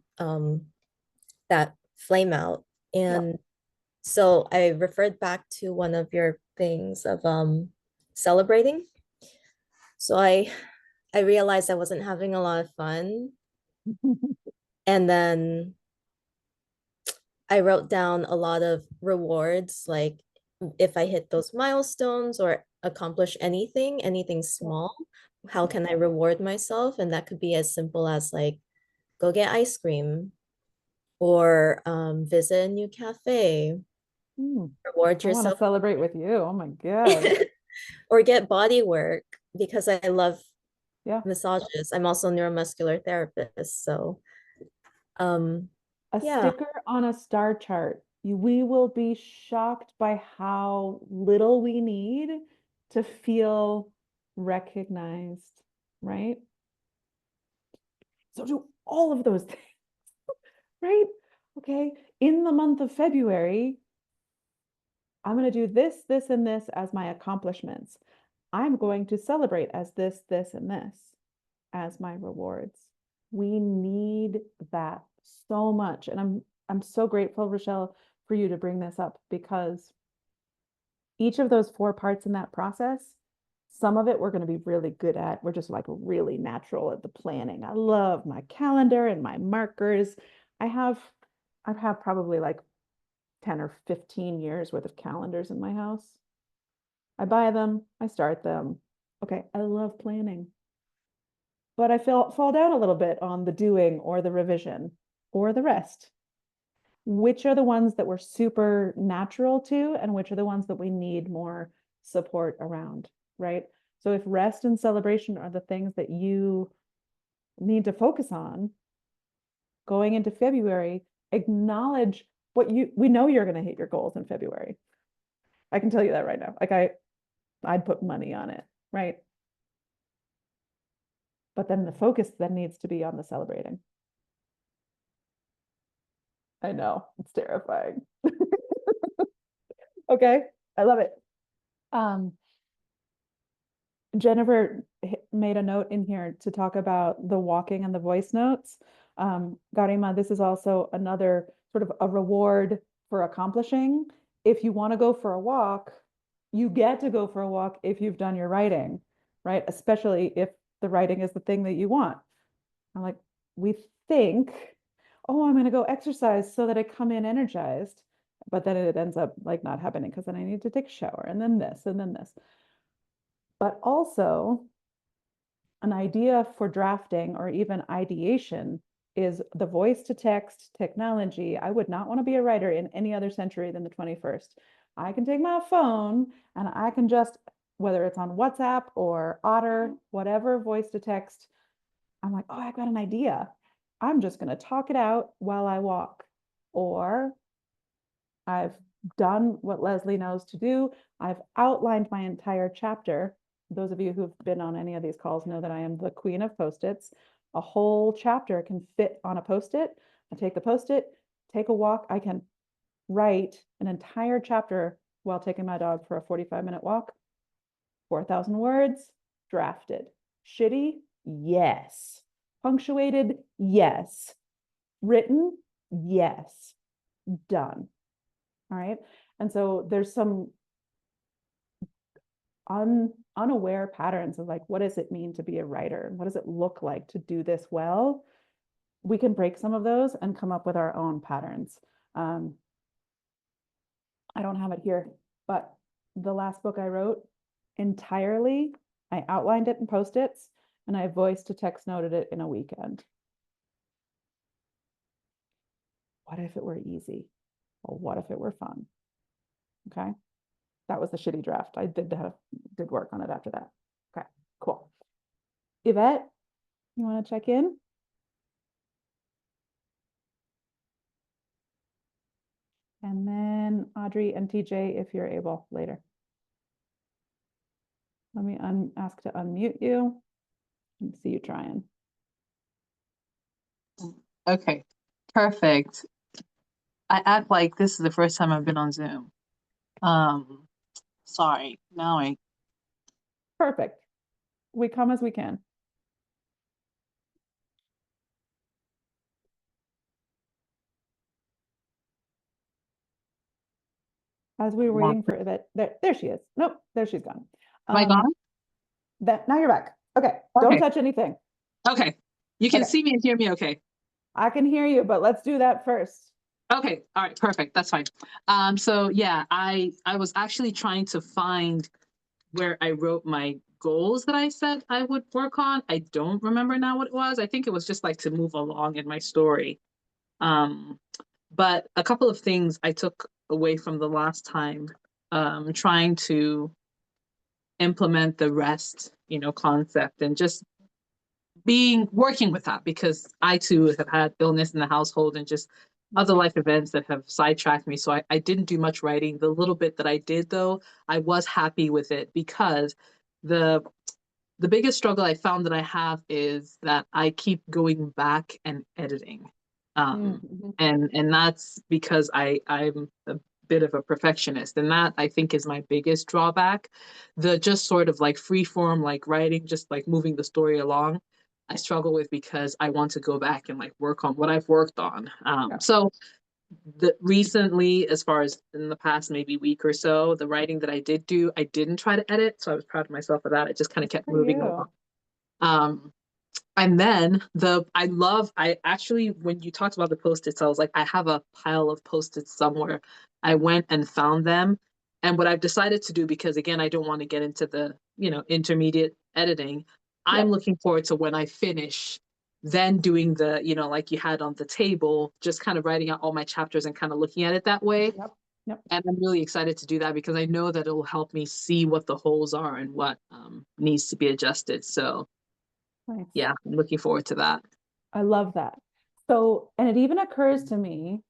that flame out. And so I referred back to one of your things of celebrating. So I realized I wasn't having a lot of fun. And then I wrote down a lot of rewards, like if I hit those milestones or accomplish anything small, how can I reward myself? And that could be as simple as like go get ice cream or visit a new cafe, reward I want to yourself, celebrate with you. Oh my God. or get body work because I love Yeah. massages. I'm also a neuromuscular therapist, so A yeah. sticker on a star chart. We will be shocked by how little we need to feel recognized, right? So do all of those things, right? Okay. In the month of February, I'm going to do this, this, and this as my accomplishments. I'm going to celebrate as this, and this as my rewards. We need that so much. And I'm so grateful, Rochelle, for you to bring this up, because each of those 4 parts in that process, some of it we're going to be really good at. We're just like really natural at the planning. I love my calendar and my markers. I've probably like 10 or 15 years worth of calendars in my house. I buy them, I start them. Okay, I love planning. But I fall down a little bit on the doing or the revision or the rest. Which are the ones that we're super natural to, and which are the ones that we need more support around, right? So if rest and celebration are the things that you need to focus on going into February, acknowledge we know you're going to hit your goals in February. I can tell you that right now. Like I'd put money on it, right? But then the focus then needs to be on the celebrating. I know, it's terrifying. Okay, I love it. Jennifer made a note in here to talk about the walking and the voice notes. Garima, this is also another sort of a reward for accomplishing. If you want to go for a walk, you get to go for a walk if you've done your writing, right? Especially if the writing is the thing that you want. I'm like, we think, oh, I'm going to go exercise so that I come in energized. But then it ends up like not happening, because then I need to take a shower and then this and then this. But also, an idea for drafting or even ideation is the voice to text technology. I would not want to be a writer in any other century than the 21st. I can take my phone and I can just, whether it's on WhatsApp or Otter, whatever voice to text, I'm like, oh, I've got an idea. I'm just going to talk it out while I walk. Or I've done what Leslie knows to do. I've outlined my entire chapter. Those of you who've been on any of these calls know that I am the queen of Post-its. A whole chapter can fit on a Post-it. I take the Post-it, take a walk. I can write an entire chapter while taking my dog for a 45-minute walk. 4,000 words, drafted. Shitty? Yes. Punctuated? Yes. Written? Yes. Done. All right. And so there's some unaware patterns of like, what does it mean to be a writer? What does it look like to do this well? We can break some of those and come up with our own patterns. I don't have it here, but the last book I wrote entirely, I outlined it in Post-its and I voice to text noted it in a weekend. What if it were easy? Or what if it were fun? Okay. That was the shitty draft. I did work on it after that. Okay, cool. Yvette, you want to check in? And then Audrey and TJ, if you're able later. Let me ask to unmute you and see you trying. Okay, perfect. I act like this is the first time I've been on Zoom. Sorry, now I Perfect. We come as we can. As we were waiting for Yvette, there she is. Nope, there she's gone. Am I gone? Now you're back. Okay, don't Okay. touch anything. Okay, you can Okay. see me and hear me okay. I can hear you, but let's do that first. Okay, all right, perfect, that's fine. So yeah, I was actually trying to find where I wrote my goals that I said I would work on. I don't remember now what it was. I think it was just like to move along in my story. But a couple of things I took away from the last time, trying to implement the rest, concept and just working with that, because I too have had illness in the household and just other life events that have sidetracked me. So I didn't do much writing. The little bit that I did, though, I was happy with it, because the biggest struggle I found that I have is that I keep going back and editing. And that's because I'm a bit of a perfectionist, and that I think is my biggest drawback. The just sort of like free form, like writing, just like moving the story along, I struggle with, because I want to go back and like work on what I've worked on. So recently, as far as in the past maybe week or so, the writing that I did do, I didn't try to edit, so I was proud of myself for that. I just kind of kept moving along. And then I actually, when you talked about the Post-its, I was like, I have a pile of Post-its somewhere. I went and found them. And what I've decided to do, because again, I don't want to get into the, intermediate editing, I'm looking forward to when I finish, then doing the, like you had on the table, just kind of writing out all my chapters and kind of looking at it that way. Yep. And I'm really excited to do that, because I know that it will help me see what the holes are and what needs to be adjusted. So Nice. yeah, I'm looking forward to that. I love that. So, and it even occurs to me,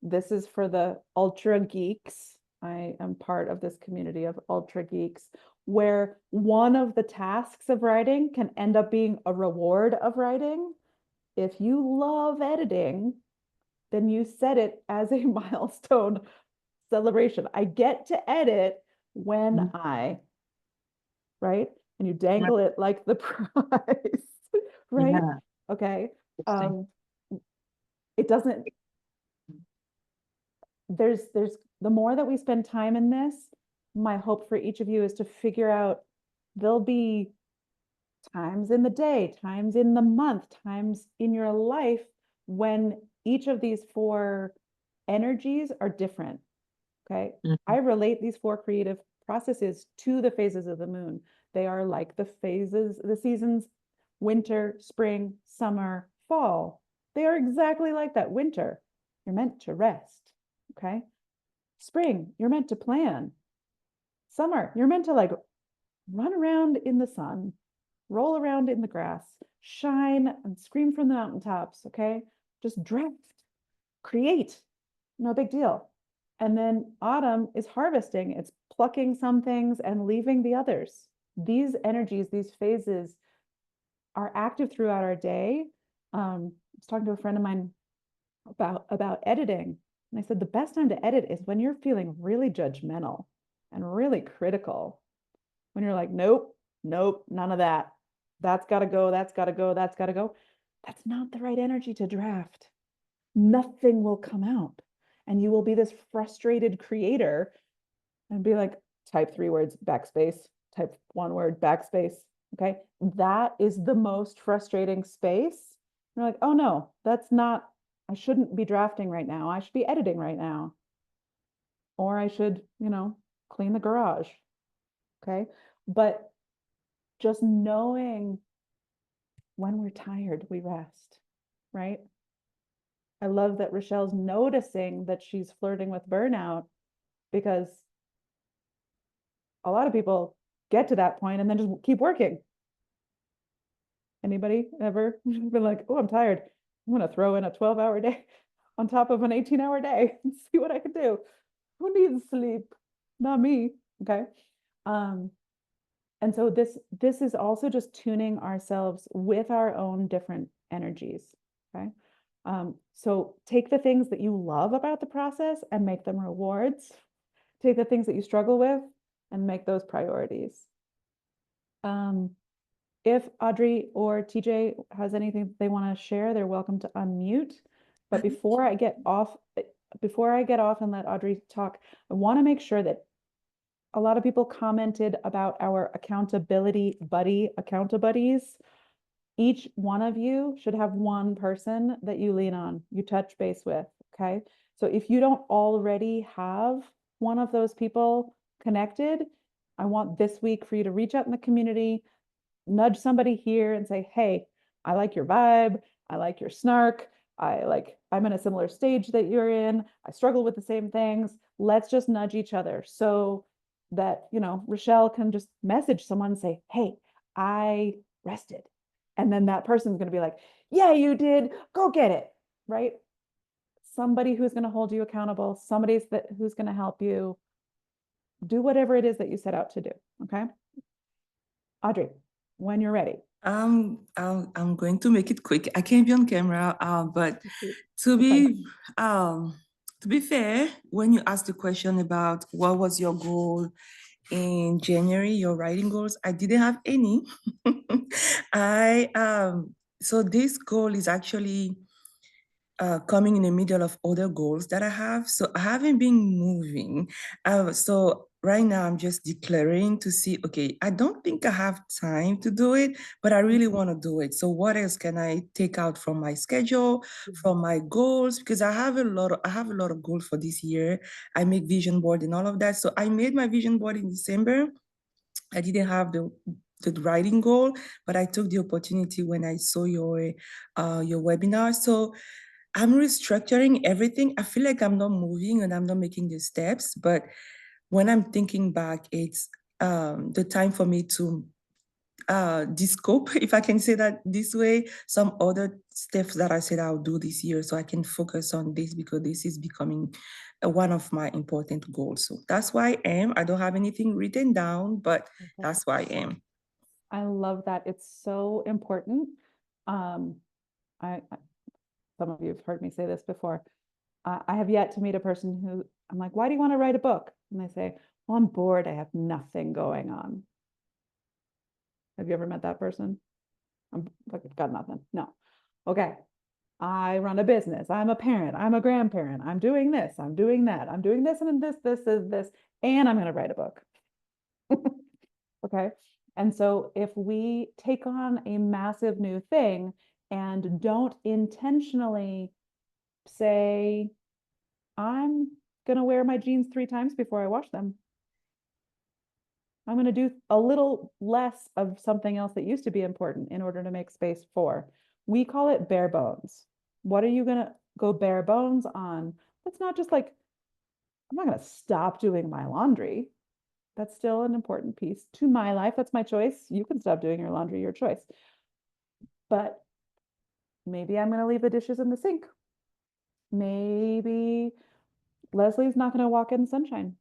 this is for the ultra geeks. I am part of this community of ultra geeks, where one of the tasks of writing can end up being a reward of writing. If you love editing, then you set it as a milestone celebration. I get to edit when right? And you dangle it like the prize, right? Yeah. Okay. It doesn't, there's the more that we spend time in this, my hope for each of you is to figure out, there'll be times in the day, times in the month, times in your life when each of these 4 energies are different. Okay. I relate these 4 creative processes to the phases of the moon. They are like the phases, the seasons: winter, spring, summer, fall. They are exactly like that. Winter, you're meant to rest. Okay. Spring, you're meant to plan. Summer, you're meant to like run around in the sun. roll around in the grass, shine and scream from the mountaintops, okay? Just draft, create, no big deal. And then autumn is harvesting, it's plucking some things and leaving the others. These energies, these phases are active throughout our day. I was talking to a friend of mine about editing, and I said the best time to edit is when you're feeling really judgmental and really critical. When you're like, nope, nope, none of that. That's got to go, that's got to go, that's got to go. That's not the right energy to draft. Nothing will come out. And you will be this frustrated creator and be like, type 3 words, backspace, type 1 word, backspace. Okay. That is the most frustrating space. You're like, oh no, that's not, I shouldn't be drafting right now. I should be editing right now. Or I should, clean the garage. Okay. But just knowing when we're tired, we rest, right? I love that Rochelle's noticing that she's flirting with burnout, because a lot of people get to that point and then just keep working. Anybody ever been like, oh, I'm tired. I'm going to throw in a 12-hour day on top of an 18-hour day and see what I can do. Who needs sleep? Not me. Okay. And so this is also just tuning ourselves with our own different energies. Okay. So take the things that you love about the process and make them rewards. Take the things that you struggle with and make those priorities. If Audrey or TJ has anything they want to share, they're welcome to unmute. But before I get off and let Audrey talk, I want to make sure that a lot of people commented about our accountability buddy, account-a-buddies. Each one of you should have one person that you lean on, you touch base with, okay? So if you don't already have one of those people connected, I want this week for you to reach out in the community, nudge somebody here and say, hey, I like your vibe, I like your snark, I'm in a similar stage that you're in, I struggle with the same things. Let's just nudge each other so that, Rochelle can just message someone and say, hey, I rested. And then that person's going to be like, yeah, you did, go get it, right? Somebody who's going to hold you accountable, who's going to help you do whatever it is that you set out to do. Okay. Audrey, when you're ready. I'm going to make it quick. I can't be on camera, but to be fair, when you asked the question about what was your goal in January, your writing goals, I didn't have any. So this goal is actually coming in the middle of other goals that I have. So I haven't been moving. So right now I'm just declaring to see, okay, I don't think I have time to do it, but I really want to do it. So what else can I take out from my schedule, from my goals? Because I have a lot of goals for this year. I make vision board and all of that. So I made my vision board in December. I didn't have the writing goal, but I took the opportunity when I saw your webinar. So I'm restructuring everything. I feel like I'm not moving and I'm not making the steps, but when I'm thinking back, it's the time for me to descope, if I can say that this way, some other steps that I said I'll do this year so I can focus on this because this is becoming one of my important goals. So that's why I am. I don't have anything written down, but that's why I am. I love that. It's so important. Some of you have heard me say this before. I have yet to meet a person who I'm like, why do you want to write a book? And they say, well, I'm bored. I have nothing going on. Have you ever met that person? I'm like, got nothing. No. Okay. I run a business. I'm a parent. I'm a grandparent. I'm doing this. I'm doing that. I'm doing this and this, and I'm going to write a book. Okay. And so if we take on a massive new thing and don't intentionally say, I'm going to wear my jeans 3 times before I wash them. I'm going to do a little less of something else that used to be important in order to make space for. We call it bare bones. What are you going to go bare bones on? It's not just like, I'm not going to stop doing my laundry. That's still an important piece to my life. That's my choice. You can stop doing your laundry, your choice. But maybe I'm going to leave the dishes in the sink. Maybe Leslie's not going to walk in sunshine.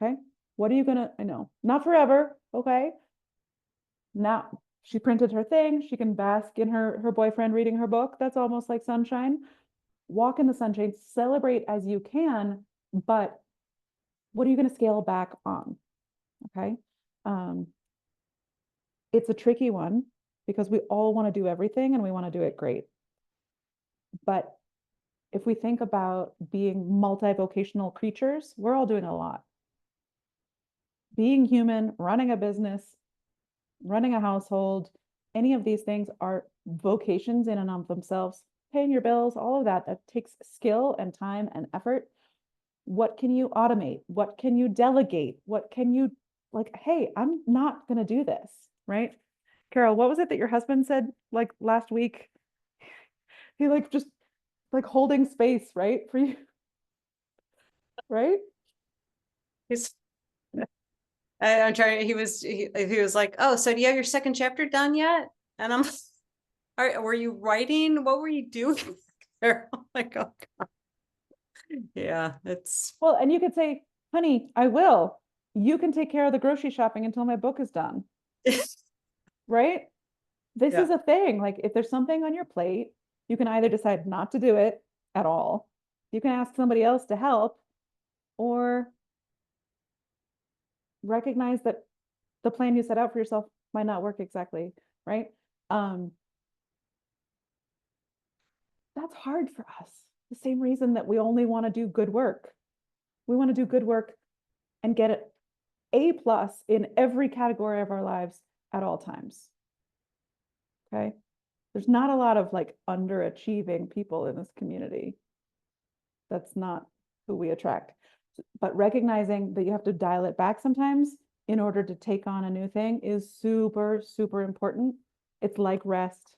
Okay. What are you going to, I know, not forever. Okay. Now she printed her thing. She can bask in her boyfriend reading her book. That's almost like sunshine. Walk in the sunshine, celebrate as you can, but what are you going to scale back on? Okay. It's a tricky one because we all want to do everything and we want to do it great. But if we think about being multivocational creatures, we're all doing a lot. Being human, running a business, running a household, any of these things are vocations in and of themselves. Paying your bills, all of that, that takes skill and time and effort. What can you automate? What can you delegate? What can you, like, hey, I'm not going to do this, right? Carol, what was it that your husband said like last week? He like just like holding space, right? For you, right? He's I'm trying, he was like, oh, so do you have your second chapter done yet? And I'm were you writing? What were you doing there? I'm like, oh God. Yeah, it's Well, and you could say, honey, I will. You can take care of the grocery shopping until my book is done, right? This Yeah. is a thing. Like if there's something on your plate, you can either decide not to do it at all. You can ask somebody else to help or recognize that the plan you set out for yourself might not work exactly, right? That's hard for us. The same reason that we only want to do good work. We want to do good work and get it A+ in every category of our lives at all times. Okay. There's not a lot of like underachieving people in this community. That's not who we attract. But recognizing that you have to dial it back sometimes in order to take on a new thing is super, super important. It's like rest.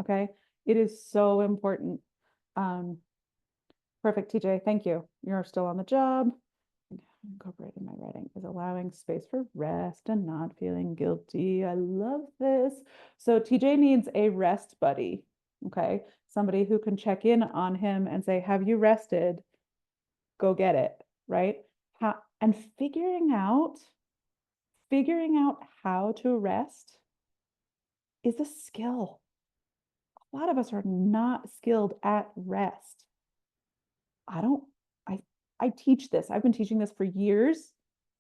Okay. It is so important. Perfect, TJ. Thank you. You're still on the job. Incorporating my writing is allowing space for rest and not feeling guilty. I love this. So TJ needs a rest buddy. Okay. Somebody who can check in on him and say, have you rested? Go get it. Right. And figuring out how to rest is a skill. A lot of us are not skilled at rest. I teach this. I've been teaching this for years.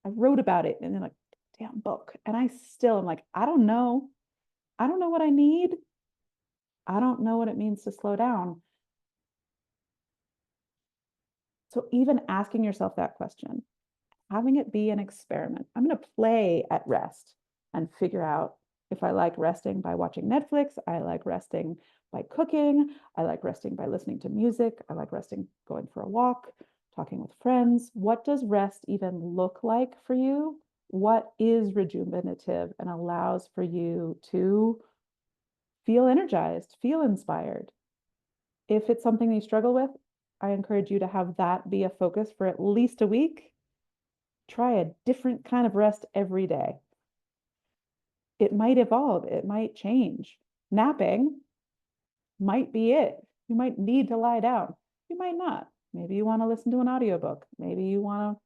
I wrote about it in a damn book. And I still am like, I don't know. I don't know what I need. I don't know what it means to slow down. So even asking yourself that question, having it be an experiment. I'm going to play at rest and figure out if I like resting by watching Netflix. I like resting by cooking. I like resting by listening to music. I like resting going for a walk, talking with friends. What does rest even look like for you? What is rejuvenative and allows for you to feel energized, feel inspired? If it's something you struggle with, I encourage you to have that be a focus for at least a week. Try a different kind of rest every day. It might evolve, it might change. Napping might be it. You might need to lie down. You might not. Maybe you want to listen to an audiobook. Maybe you want to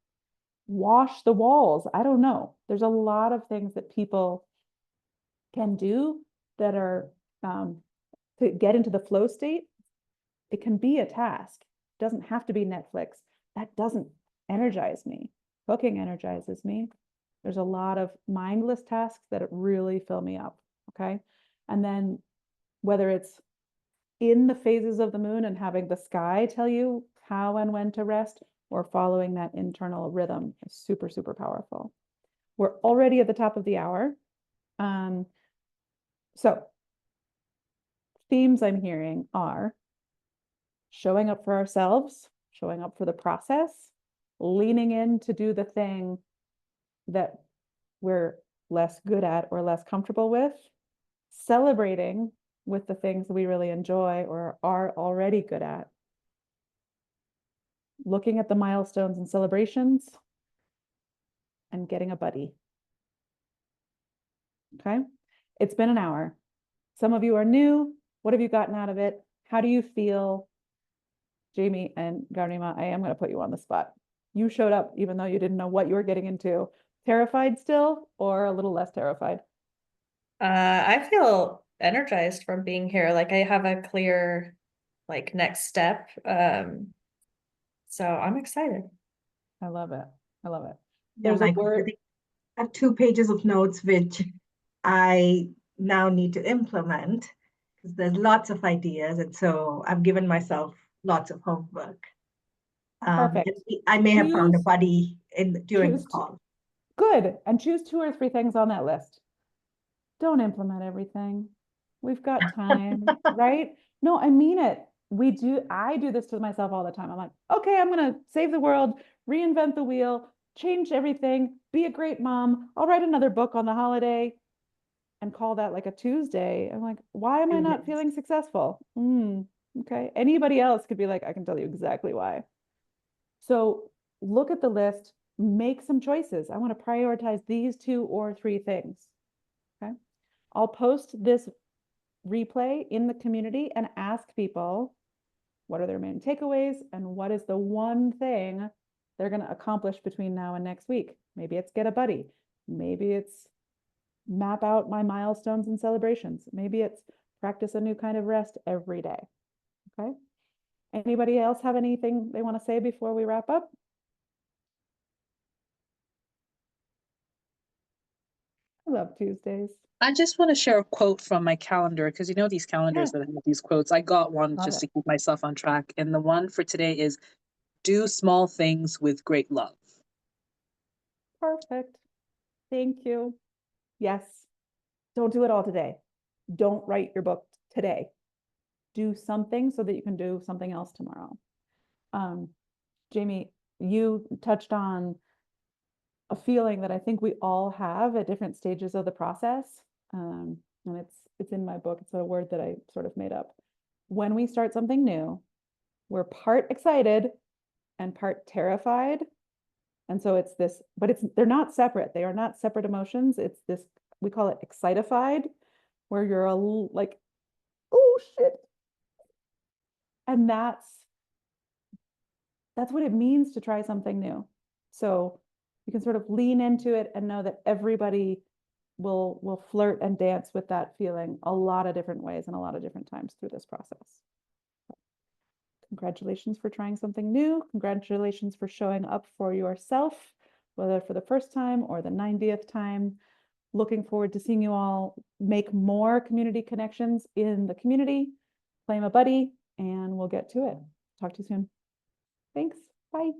wash the walls. I don't know. There's a lot of things that people can do that are to get into the flow state. It can be a task. It doesn't have to be Netflix. That doesn't energize me. Cooking energizes me. There's a lot of mindless tasks that really fill me up. Okay. And then whether it's in the phases of the moon and having the sky tell you how and when to rest, or following that internal rhythm is super, super powerful. We're already at the top of the hour. So themes I'm hearing are showing up for ourselves, showing up for the process, leaning in to do the thing that we're less good at or less comfortable with, celebrating with the things we really enjoy or are already good at, looking at the milestones and celebrations, and getting a buddy. Okay, it's been an hour. Some of you are new. What have you gotten out of it? How do you feel? Jamie and Garnima, I am going to put you on the spot. You showed up even though you didn't know what you were getting into. Terrified still, or a little less terrified? I feel energized from being here. Like I have a clear like next step. So I'm excited. I love it. I love it. Yeah, There's a likewise. I word. think I have 2 pages of notes, which I now need to implement because there's lots of ideas. And so I've given myself lots of homework. Perfect. And I may have found a Choose- buddy during the choose call. Good. And choose 2 or 3 things on that list. Don't implement everything. We've got time, right? No, I mean it. I do this to myself all the time. I'm like, okay, I'm going to save the world, reinvent the wheel, change everything, be a great mom. I'll write another book on the holiday and call that like a Tuesday. I'm like, why am I not Yes. feeling successful? Okay. Anybody else could be like, I can tell you exactly why. So look at the list, make some choices. I want to prioritize these 2 or 3 things. Okay. I'll post this replay in the community and ask people what are their main takeaways and what is the one thing they're going to accomplish between now and next week. Maybe it's get a buddy. Maybe it's map out my milestones and celebrations. Maybe it's practice a new kind of rest every day. Okay. Anybody else have anything they want to say before we wrap up? I love Tuesdays. I just want to share a quote from my calendar because you know these calendars Yeah. that have these quotes. I got one Love just to it. keep myself on track. And the one for today is do small things with great love. Perfect. Thank you. Yes. Don't do it all today. Don't write your book today. Do something so that you can do something else tomorrow. Jamie, you touched on a feeling that I think we all have at different stages of the process. And it's in my book. It's a word that I sort of made up. When we start something new, we're part excited and part terrified. And so it's this, but they're not separate. They are not separate emotions. It's this, we call it excitified, where you're like, oh shit. And that's what it means to try something new. So you can sort of lean into it and know that everybody will flirt and dance with that feeling a lot of different ways and a lot of different times through this process. Congratulations for trying something new. Congratulations for showing up for yourself, whether for the first time or the 90th time. Looking forward to seeing you all make more community connections in the community. Claim a buddy, and we'll get to it. Talk to you soon. Thanks. Bye.